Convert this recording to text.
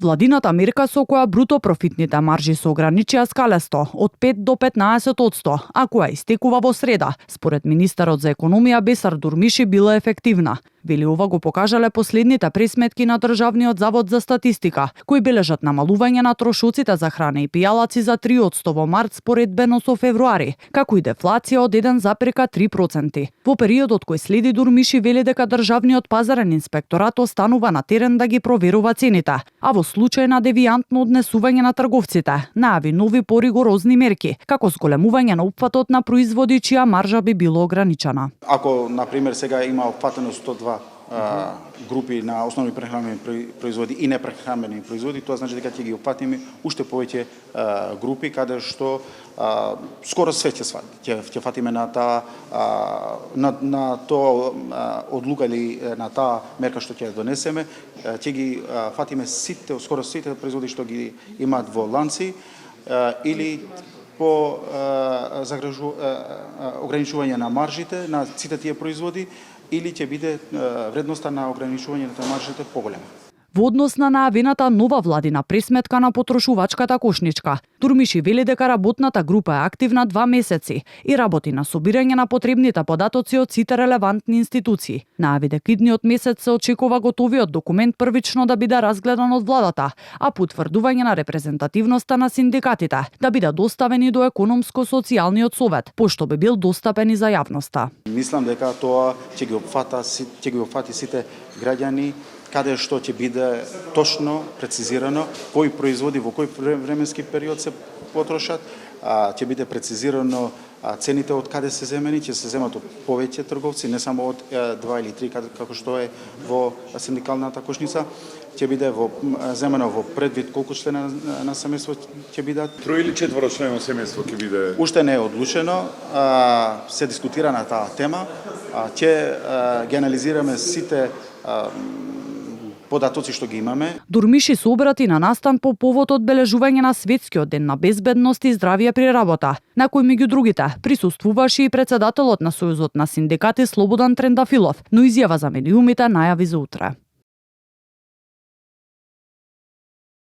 Владината мерка со која бруто профитните маржи се ограничија скалесто од 5 до 15%, а која истекува во среда, според министерот за економија Бесар Дурмиши била ефективна. Вели ова го покажале последните пресметки на Државниот завод за статистика, кои бележат намалување на трошоците за храна и пијалаци за 3% во март споредбено со февруари, како и дефлација од 1,3%. Во периодот кој следи Дурмиши вели дека Државниот пазарен инспекторат останува на терен да ги проверува цените, а во случај на девијантно однесување на трговците, најави нови поригорозни мерки, како зголемување на опфатот на производи чија маржа би било ограничена. Ако, например, сега има опфатено 102 групи на основни прехранбени производи и непрехранбени производи, тоа значи дека ќе ги опфатиме уште повеќе групи каде што скоро све ќе фатиме на таа на тоа одлука или на таа мерка што ќе донесеме, ќе ги фатиме сите, скоро сите производи што ги имаат во ланци или по ограничување на маржите на сите тие производи, или ќе биде вредноста на ограничувањето на маржите поголема. Во однос на најавената нова владина пресметка на потрошувачката кошничка, Дурмиши вели дека работната група е активна 2 месеци и работи на собирање на потребните податоци од сите релевантни институции. Најави дека идниот месец се очекува готовиот документ првично да биде разгледан од владата, а по утврдување на репрезентативноста на синдикатите да биде доставени до економско-социјалниот совет, пошто би бил достапен и за јавноста. Мислам дека тоа ќе ги опфати сите граѓани, каде што ќе биде точно прецизирано кои производи во кој временски период се потрошат, ќе биде прецизирано цените од каде се земени, ќе се земат од повеќе трговци, не само од 2 или 3 како што е во синдикалната кошница, ќе биде земено во предвид колку члена на семејство ќе бидат. 3 или 4 члена семејство ќе биде. Уште не е одлучено, се дискутира на таа тема, ќе ги анализираме сите податоци што ги имаме. Дурмиши се обрати на настан по повод одбележување на Светскиот ден на безбедност и здравје при работа, на кој меѓу другите присуствуваше и председателот на Сојузот на синдикати Слободан Трендафилов, но изјава за медиумите најави за утре.